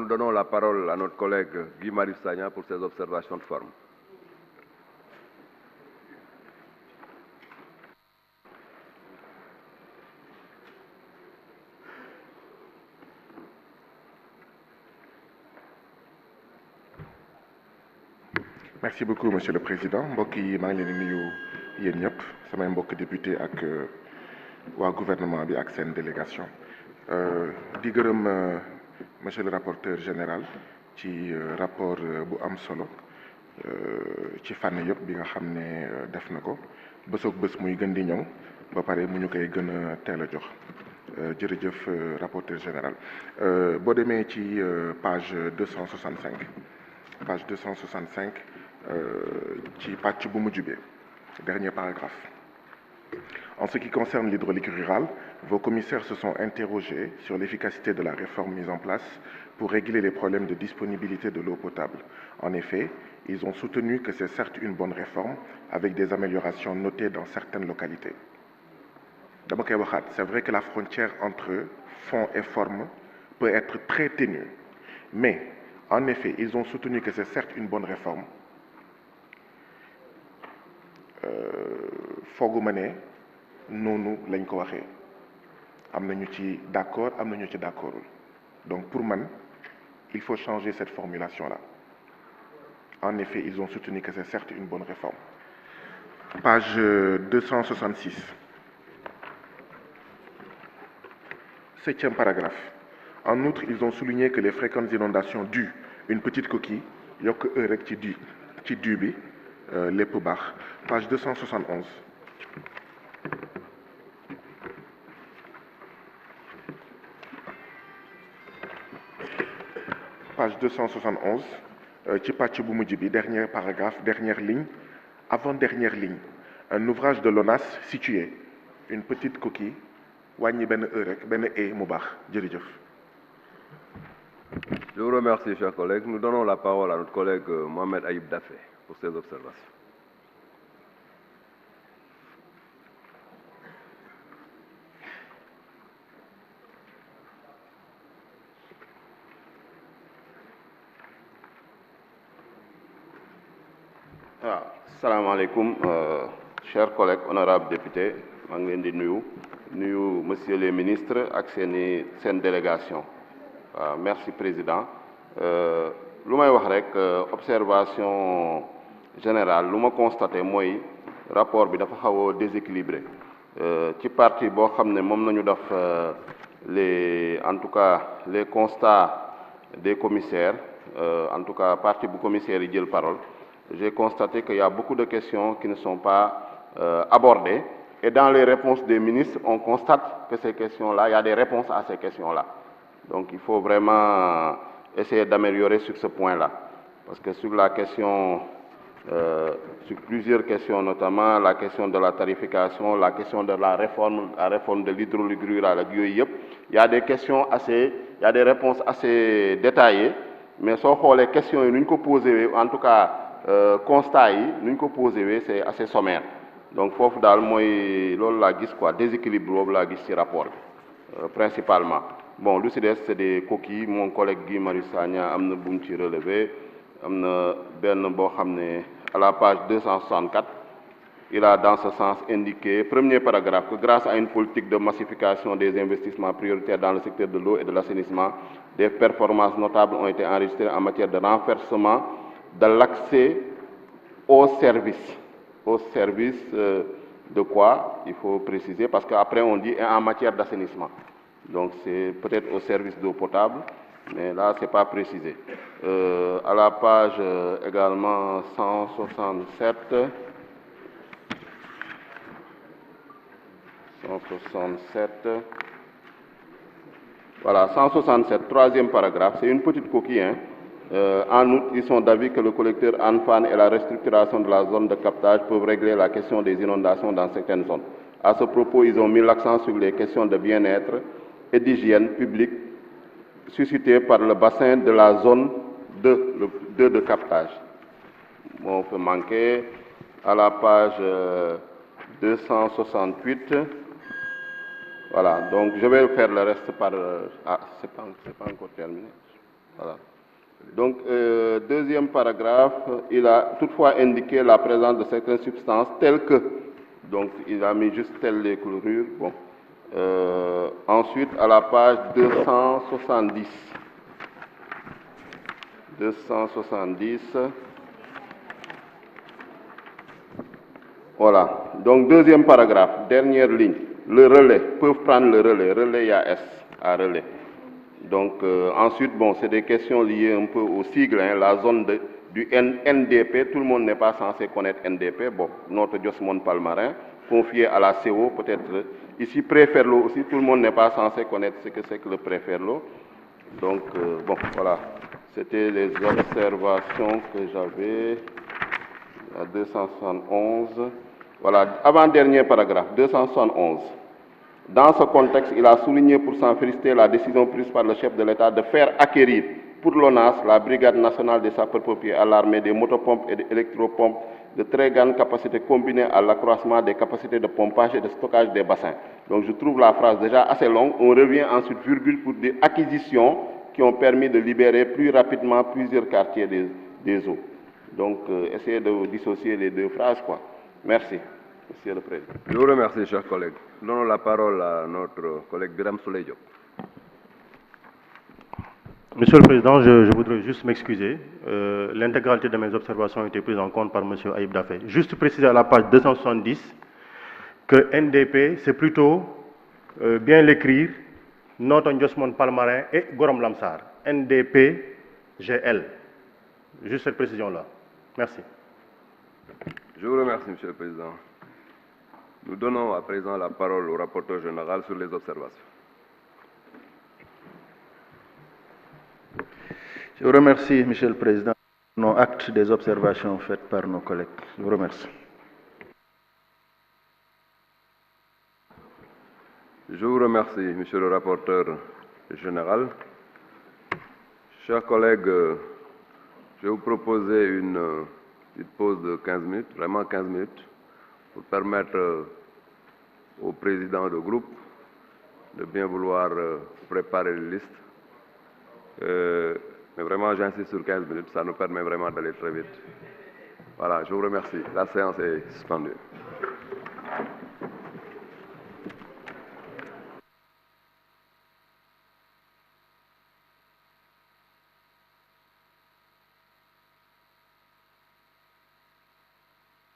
nous donnons la parole à notre collègue Guy Marius Sagna pour ses observations de forme. Merci beaucoup monsieur le président mbokk yi maa ngi leen di nuyu yéen ñëpp samay mbokk député ak waa gouvernement bi ak seen délégation di gërëm monsieur le rapporteur général ci rapport bu am solo ci fànn yëpp bi nga xam ne def na ko bés ak bés muy gën di ñëw ba pare mu ñu koy gën a teel a jox jërëjëf rapporteur général boo demee ci page 265 page 265 ci pàcc bu mujj bi dernier paragraphe. En ce qui concerne l'hydraulique rurale, vos commissaires se sont interrogés sur l'efficacité de la réforme mise en place pour régler les problèmes de disponibilité de l'eau potable. En effet, ils ont soutenu que c'est certes une bonne réforme avec des améliorations notées dans certaines localités. Dama koy waxaat, c'est vrai que la frontière entre fond et forme peut être très ténue, mais en effet, ils ont soutenu que c'est certes une bonne réforme. fooguma ne noonu lañ ko waxee am nañu ci d'accord am nañu ci d'accordul donc pour man il faut changer cette formulation-là. En effet, ils ont soutenu que c'est certes une bonne réforme. Page 266. Septième paragraphe. En outre, ils ont souligné que les fréquentes inondations dues une petite coquille yokk rek ci du bi lépp baax. Page 271. Page 271 ci pàcc bu mujj bi dernier paragraphe dernière ligne avant-dernière ligne un ouvrage de l'ONAS situé une petite coquille wàññi benn rek benn mu baax jërëjëf. Je vous remercie, chers collègues. Nous donnons la parole à notre collègue Mohamed Aïb Dafé pour ses observations. waaw salaamaaleykum chers collègues honorables députés maa ngi leen di nuyu monsieur les ministres ak seen délégation waaw merci président lu may wax rek observation générale lu ma constaté mooy rapport bi dafa xaw a déséquilibré ci partie boo xam ne moom nañu def en tout cas les constats des commissaires en tout cas partie bu commissaire yi jël parole. J'ai constaté qu'il y a beaucoup de questions qui ne sont pas abordées. Et dans les réponses des ministres, on constate que ces questions-là, il y a des réponses à ces questions-là. Donc il faut vraiment essayer d'améliorer sur ce point-là. Parce que sur la question, sur plusieurs questions, notamment la question de la tarification, la question de la réforme de l'hydraulique rurale, il y a des questions il y a des réponses assez détaillées. Mais sauf que les questions, nous nous posées, en tout cas, constat yi nu ñu ko posé c'est assez sommaire donc foofu daal mooy loolu laa gis quoi déséquilibre boobu laa gis ci rapport bi principalement bon lu ci des c'est des coquilles mon collègue Guy Marius Sagna am na bu mu ci relevé am na benn boo xam ne à la page 264 il a dans ce sens indiqué premier paragraphe que grâce à une politique de massification des investissements prioritaires dans le secteur de l'eau et de l'assainissement des performances notables ont été enregistrées en matière de renforcement de l'accès aux services. Aux services de quoi, il faut préciser, parce qu'après on dit en matière d'assainissement. Donc c'est peut-être au service d'eau potable, mais là c'est pas précisé. À la page également 167, voilà, 167, troisième paragraphe, c'est une petite coquille, hein. En outre, ils sont d'avis que le collecteur Anfan et la restructuration de la zone de captage peuvent régler la question des inondations dans certaines zones. À ce propos, ils ont mis l'accent sur les questions de bien-être et d'hygiène publique suscitées par le bassin de la zone 2 de captage. Bon, on peut manquer à la page 268. Voilà, donc je vais faire le reste par... Ah, c'est pas encore terminé. Voilà. Donc, deuxième paragraphe, il a toutefois indiqué la présence de certaines substances telles que, donc il a mis juste telles les chlorures. Bon. Ensuite, à la page 270. 270. Voilà. Donc, deuxième paragraphe, dernière ligne. Le relais, peuvent prendre le relais. Relais, il y a S à relais. Donc, ensuite, bon, c'est des questions liées un peu au sigle, hein, la zone du NDP. Tout le monde n'est pas censé connaître NDP. Bon, notre Diosmone Palmarin, confié à la CO, peut-être. Ici, Préferlo aussi, tout le monde n'est pas censé connaître ce que c'est que le Préferlo. Donc, bon, voilà. C'était les observations que j'avais à 271. Voilà, avant-dernier paragraphe, 271. Dans ce contexte, il a souligné pour s'en féliciter la décision prise par le chef de l'État de faire acquérir pour l'ONAS, la Brigade nationale des sapeurs-pompiers à l'armée, des motopompes et des électropompes de très grande capacité combinées à l'accroissement des capacités de pompage et de stockage des bassins. Donc je trouve la phrase déjà assez longue. On revient ensuite virgule pour des acquisitions qui ont permis de libérer plus rapidement plusieurs quartiers des eaux. Donc essayez de dissocier les deux phrases, quoi. Merci. Monsieur le Président. Je vous remercie, chers collègues. Donnons la parole à notre collègue Biram Souleye Diop. Monsieur le Président, je voudrais juste m'excuser. L'intégralité de mes observations a été prise en compte par M. Ayib Daffé. Juste préciser à la page 270 que NDP, c'est plutôt bien l'écrire, Notre Diosmone Palmarin et Gorom Lamsar. NDP, GL. Juste cette précision-là. Merci. Je vous remercie, Monsieur le Président. Nous donnons à présent la parole au rapporteur général sur les observations. Je vous remercie, Monsieur le Président. Nos actes des observations faites par nos collègues. Je vous remercie. Je vous remercie, Monsieur le rapporteur général. Chers collègues, je vais vous proposer une pause de 15 minutes, vraiment 15 minutes, pour permettre au président de groupe de bien vouloir préparer les listes. Mais vraiment, j'insiste sur 15 minutes, ça nous permet vraiment d'aller très vite. Voilà, je vous remercie. La séance est suspendue.